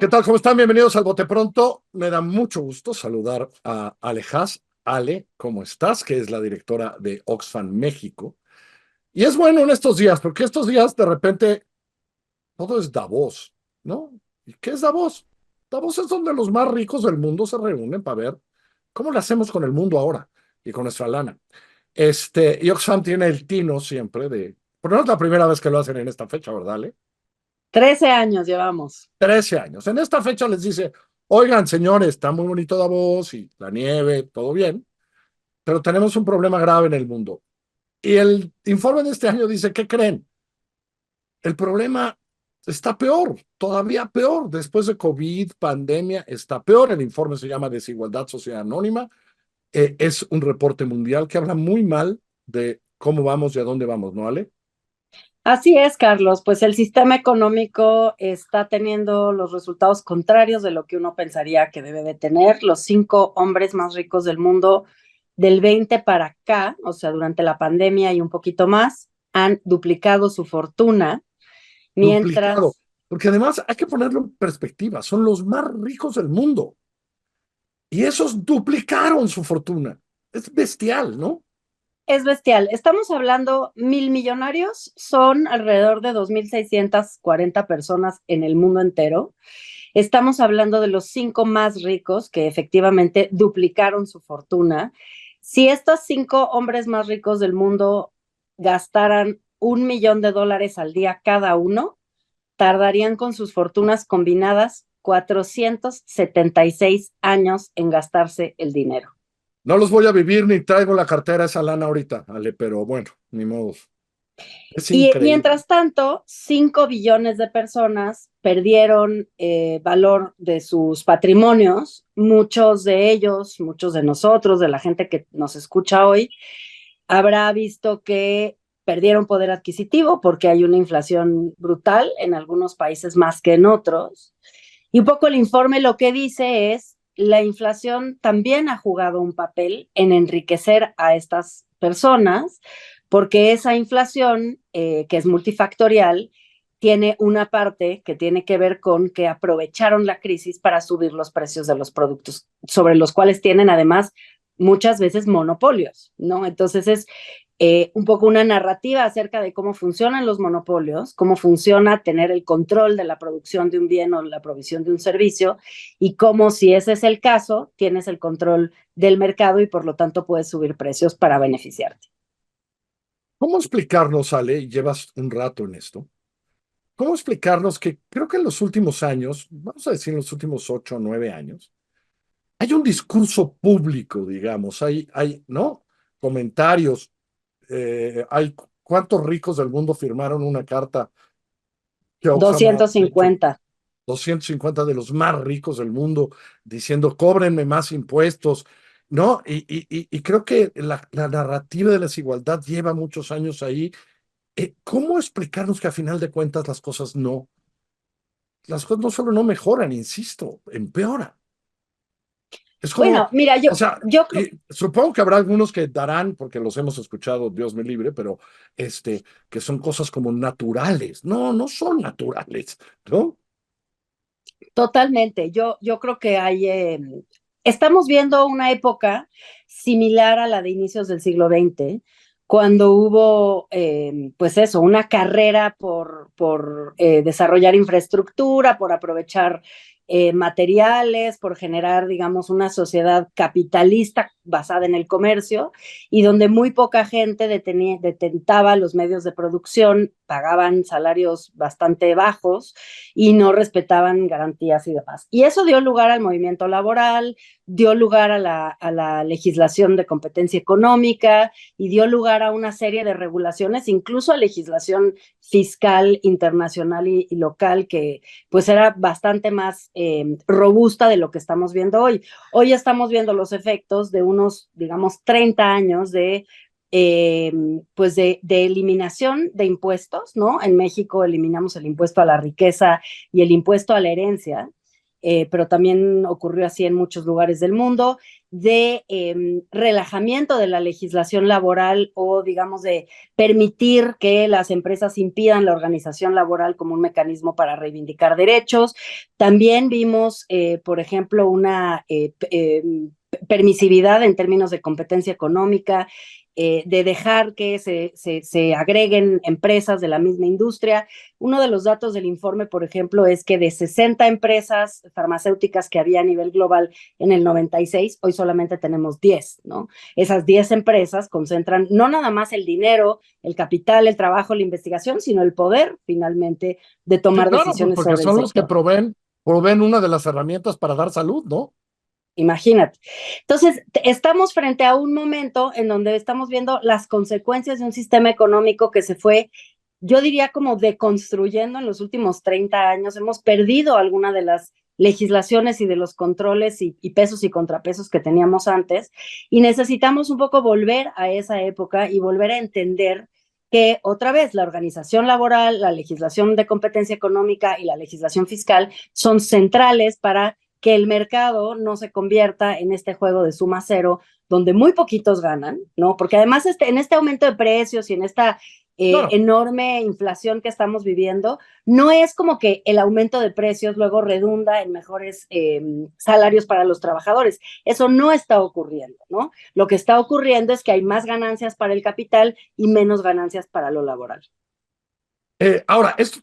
¿Qué tal? ¿Cómo están? Bienvenidos al Bote Pronto. Me da mucho gusto saludar a Ale Haas. Ale, ¿cómo estás? Que es la directora de Oxfam México. Y es bueno en estos días, porque estos días de repente todo es Davos, ¿no? ¿Y qué es Davos? Davos es donde los más ricos del mundo se reúnen para ver cómo le hacemos con el mundo ahora y con nuestra lana. Y Oxfam tiene el tino siempre de, pero no es la primera vez que lo hacen en esta fecha, ¿verdad, Ale? 13 años llevamos. 13 años. En esta fecha les dice, oigan, señores, está muy bonito Davos y la nieve, todo bien, pero tenemos un problema grave en el mundo. Y el informe de este año dice, ¿qué creen? El problema está peor, todavía peor. Después de COVID, pandemia, está peor. El informe se llama Desigualdad Social Anónima. Es un reporte mundial que habla muy mal de cómo vamos y a dónde vamos, ¿no, Ale? Así es, Carlos, pues el sistema económico está teniendo los resultados contrarios de lo que uno pensaría que debe de tener. Los 5 hombres más ricos del mundo del 20 para acá, o sea, durante la pandemia y un poquito más, han duplicado su fortuna, Duplicado. mientras Porque además hay que ponerlo en perspectiva, son los más ricos del mundo. Y esos duplicaron su fortuna. Es bestial, ¿no? es bestial. Estamos hablando, 1.000 millonarios son alrededor de 2.640 personas en el mundo entero. Estamos hablando de los 5 más ricos que efectivamente duplicaron su fortuna. Si estos 5 hombres más ricos del mundo gastaran $1 millón al día cada uno, tardarían con sus fortunas combinadas 476 años en gastarse el dinero. No los voy a vivir ni traigo la cartera esa lana ahorita, Ale, pero bueno, ni modo. Es Y increíble. mientras tanto, 5 billones de personas perdieron valor de sus patrimonios. Muchos de ellos, muchos de nosotros, de la gente que nos escucha hoy, habrá visto que perdieron poder adquisitivo porque hay una inflación brutal en algunos países más que en otros. Y un poco el informe lo que dice es, la inflación también ha jugado un papel en enriquecer a estas personas, porque esa inflación, que es multifactorial, tiene una parte que tiene que ver con que aprovecharon la crisis para subir los precios de los productos, sobre los cuales tienen además muchas veces monopolios, ¿no? Entonces es un poco una narrativa acerca de cómo funcionan los monopolios, cómo funciona tener el control de la producción de un bien o la provisión de un servicio, y cómo, si ese es el caso, tienes el control del mercado y por lo tanto puedes subir precios para beneficiarte. ¿Cómo explicarnos, Ale, y llevas un rato en esto? ¿Cómo explicarnos que creo que en los últimos años, vamos a decir en los últimos 8 o 9 años, hay un discurso público, digamos, ¿no? Comentarios, hay cuántos ricos del mundo firmaron una carta que Oxfam ha hecho, 250. 250 de los más ricos del mundo, diciendo, cóbrenme más impuestos, ¿no? Y creo que la narrativa de la desigualdad lleva muchos años ahí. ¿Cómo explicarnos que a final de cuentas las cosas no solo no mejoran, insisto, empeoran? Es como, Bueno, mira, o sea, yo creo, supongo que habrá algunos que darán, porque los hemos escuchado, Dios me libre, pero que son cosas como naturales. No, no son naturales, ¿no? totalmente, yo creo que estamos viendo una época similar a la de inicios del siglo XX, cuando hubo, pues eso, una carrera por desarrollar infraestructura, por aprovechar materiales, por generar, digamos, una sociedad capitalista basada en el comercio, y donde muy poca gente detentaba los medios de producción, pagaban salarios bastante bajos y no respetaban garantías y demás. Y eso dio lugar al movimiento laboral, dio lugar a la legislación de competencia económica y dio lugar a una serie de regulaciones, incluso a legislación fiscal internacional y local, que pues era bastante más robusta de lo que estamos viendo hoy. Hoy estamos viendo los efectos de unos, digamos, 30 años eh, pues de eliminación de impuestos, ¿no? En México eliminamos el impuesto a la riqueza y el impuesto a la herencia, pero también ocurrió así en muchos lugares del mundo. de relajamiento de la legislación laboral o, digamos, de permitir que las empresas impidan la organización laboral como un mecanismo para reivindicar derechos. También vimos, por ejemplo, una permisividad en términos de competencia económica, de dejar que se agreguen empresas de la misma industria. Uno de los datos del informe, por ejemplo, es que de 60 empresas farmacéuticas que había a nivel global en el 96, hoy solamente tenemos 10, ¿no? Esas 10 empresas concentran no nada más el dinero, el capital, el trabajo, la investigación, sino el poder, finalmente, de Sí, tomar claro, pues decisiones porque sobre el son los que sector. proveen una de las herramientas para dar salud, ¿no? Imagínate. Entonces, estamos frente a un momento en donde estamos viendo las consecuencias de un sistema económico que se fue, yo diría, como deconstruyendo en los últimos 30 años. Hemos perdido alguna de las legislaciones y de los controles y pesos y contrapesos que teníamos antes, y necesitamos un poco volver a esa época y volver a entender que otra vez la organización laboral, la legislación de competencia económica y la legislación fiscal son centrales para que el mercado no se convierta en este juego de suma cero donde muy poquitos ganan, ¿no? Porque además en este aumento de precios y en esta Claro. enorme inflación que estamos viviendo, no es como que el aumento de precios luego redunda en mejores salarios para los trabajadores. Eso no está ocurriendo, ¿no? Lo que está ocurriendo es que hay más ganancias para el capital y menos ganancias para lo laboral. Ahora, esto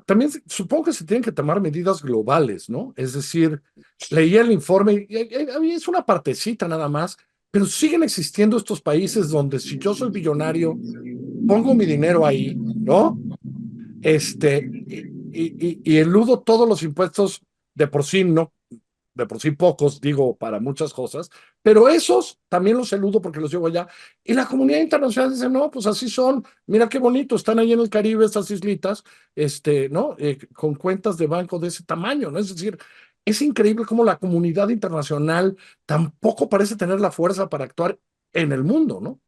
también supongo que se tienen que tomar medidas globales, ¿no? Es decir, leí el informe y es una partecita nada más, pero siguen existiendo estos países donde si yo soy billonario, pongo mi dinero ahí, ¿no? Y eludo todos los impuestos de por sí, no, de por sí pocos, digo, para muchas cosas, pero esos también los eludo porque los llevo allá. Y la comunidad internacional dice, no, pues así son, mira qué bonito, están ahí en el Caribe, estas islitas, ¿no? Con cuentas de banco de ese tamaño, ¿no? Es decir, es increíble cómo la comunidad internacional tampoco parece tener la fuerza para actuar en el mundo, ¿no?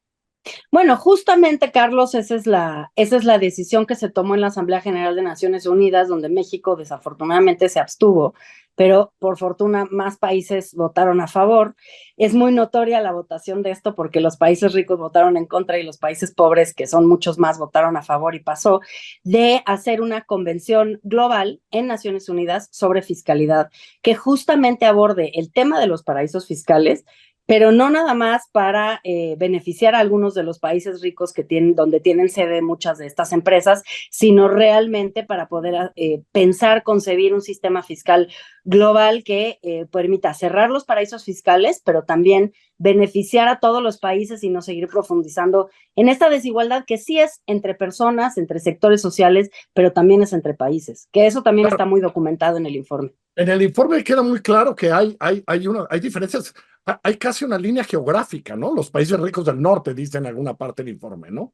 Bueno, justamente, Carlos, esa es la decisión que se tomó en la Asamblea General de Naciones Unidas, donde México desafortunadamente se abstuvo, pero por fortuna más países votaron a favor. Es muy notoria la votación de esto porque los países ricos votaron en contra y los países pobres, que son muchos más, votaron a favor, y pasó de hacer una convención global en Naciones Unidas sobre fiscalidad que justamente aborde el tema de los paraísos fiscales, pero no nada más para beneficiar a algunos de los países ricos que tienen, donde tienen sede muchas de estas empresas, sino realmente para poder pensar, concebir un sistema fiscal global que permita cerrar los paraísos fiscales, pero también beneficiar a todos los países y no seguir profundizando en esta desigualdad que sí es entre personas, entre sectores sociales, pero también es entre países, que eso también está Claro, muy documentado en el informe. en el informe queda muy claro que hay diferencias, hay casi una línea geográfica, ¿no? Los países ricos del norte, dice en alguna parte del informe, ¿no?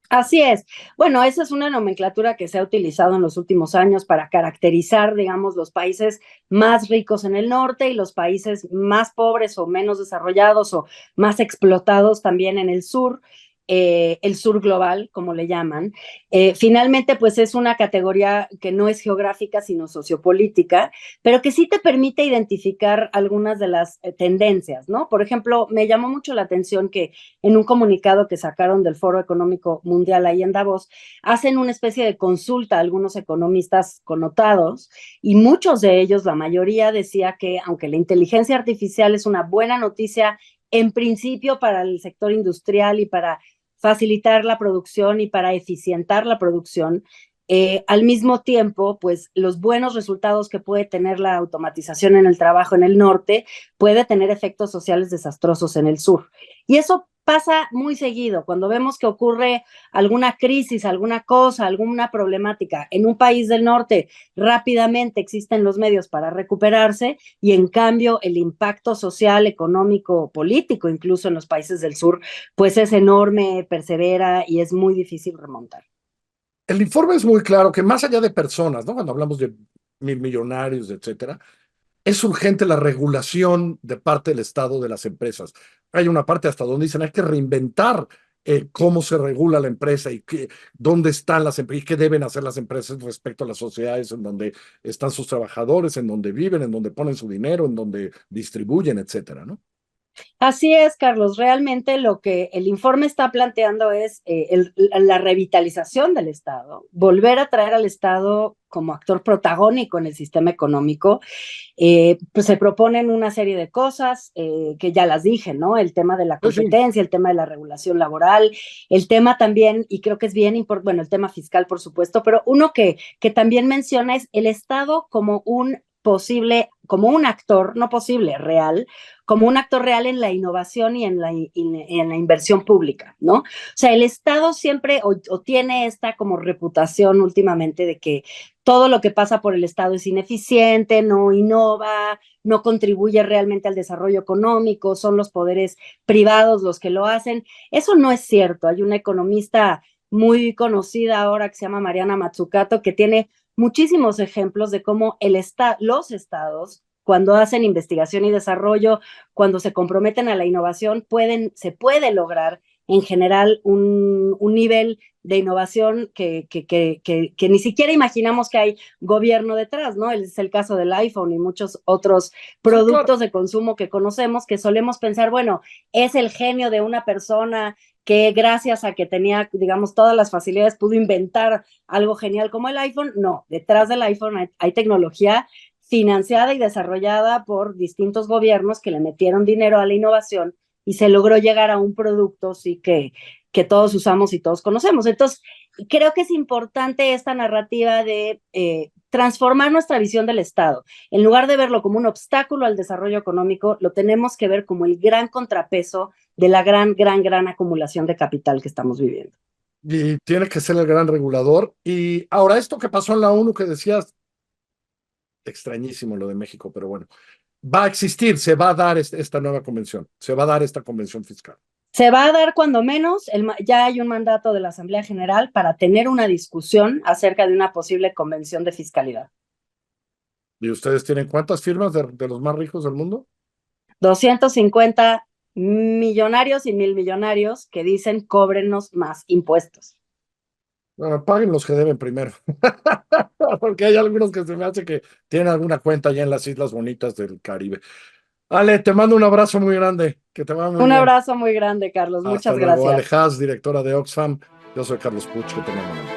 Así es. Bueno, esa es una nomenclatura que se ha utilizado en los últimos años para caracterizar, digamos, los países más ricos en el norte y los países más pobres o menos desarrollados o más explotados también en el sur global, como le llaman. Finalmente, pues es una categoría que no es geográfica, sino sociopolítica, pero que sí te permite identificar algunas de las tendencias, ¿no? Por ejemplo, me llamó mucho la atención que en un comunicado que sacaron del Foro Económico Mundial ahí en Davos, hacen una especie de consulta a algunos economistas connotados y muchos de ellos, la mayoría, decía que aunque la inteligencia artificial es una buena noticia en principio para el sector industrial y para facilitar la producción y para eficientar la producción, al mismo tiempo, pues los buenos resultados que puede tener la automatización en el trabajo en el norte puede tener efectos sociales desastrosos en el sur. Y eso pasa muy seguido cuando vemos que ocurre alguna crisis, alguna cosa, alguna problemática en un país del norte, rápidamente existen los medios para recuperarse y en cambio el impacto social, económico, político, incluso en los países del sur, pues es enorme, persevera y es muy difícil remontar. El informe es muy claro que más allá de personas, ¿no? Cuando hablamos de mil millonarios, etcétera, es urgente la regulación de parte del Estado de las empresas. Hay una parte hasta donde dicen hay que reinventar cómo se regula la empresa y dónde están las empresas y qué deben hacer las empresas respecto a las sociedades en donde están sus trabajadores, en donde viven, en donde ponen su dinero, en donde distribuyen, etcétera, ¿no? Así es, Carlos. Realmente lo que el informe está planteando es la revitalización del Estado, volver a traer al Estado como actor protagónico en el sistema económico. Pues se proponen una serie de cosas que ya las dije, ¿no? El tema de la Sí, sí. competencia, el tema de la regulación laboral, el tema también, y creo que es bien importante, bueno, el tema fiscal, por supuesto, pero uno que también menciona es el Estado como un posible, como un actor, no posible, real, como un actor real en la innovación y en la inversión pública, ¿no? O sea, el Estado siempre o tiene esta como reputación últimamente de que todo lo que pasa por el Estado es ineficiente, no innova, no contribuye realmente al desarrollo económico, son los poderes privados los que lo hacen. Eso no es cierto. Hay una economista muy conocida ahora que se llama Mariana Mazzucato, que tiene muchísimos ejemplos de cómo los estados, cuando hacen investigación y desarrollo, cuando se comprometen a la innovación, se puede lograr en general un nivel de innovación que ni siquiera imaginamos que hay gobierno detrás, ¿no? Es el caso del iPhone y muchos otros Sí, claro. productos de consumo que conocemos que solemos pensar, bueno, es el genio de una persona que gracias a que tenía, digamos, todas las facilidades pudo inventar algo genial como el iPhone. No, detrás del iPhone hay tecnología financiada y desarrollada por distintos gobiernos que le metieron dinero a la innovación y se logró llegar a un producto, sí, que todos usamos y todos conocemos. Entonces, creo que es importante esta narrativa de transformar nuestra visión del Estado. En lugar de verlo como un obstáculo al desarrollo económico, lo tenemos que ver como el gran contrapeso de la gran acumulación de capital que estamos viviendo. Y tiene que ser el gran regulador. Y ahora, esto que pasó en la ONU que decías, extrañísimo lo de México, pero bueno, va a existir, se va a dar esta nueva convención, se va a dar esta convención fiscal. Se va a dar cuando menos, ya hay un mandato de la Asamblea General para tener una discusión acerca de una posible convención de fiscalidad. ¿Y ustedes tienen cuántas firmas de los más ricos del mundo? 250 millonarios y mil millonarios que dicen cóbrenos más impuestos. Bueno, paguen los que deben primero, porque hay algunos que se me hace que tienen alguna cuenta allá en las islas bonitas del Caribe. Ale, te mando un abrazo muy grande, que te va muy Un bien. abrazo muy grande, Carlos. Hasta Muchas luego. Ale gracias. Haas, directora de Oxfam. Yo soy Carlos Puch, que tengan una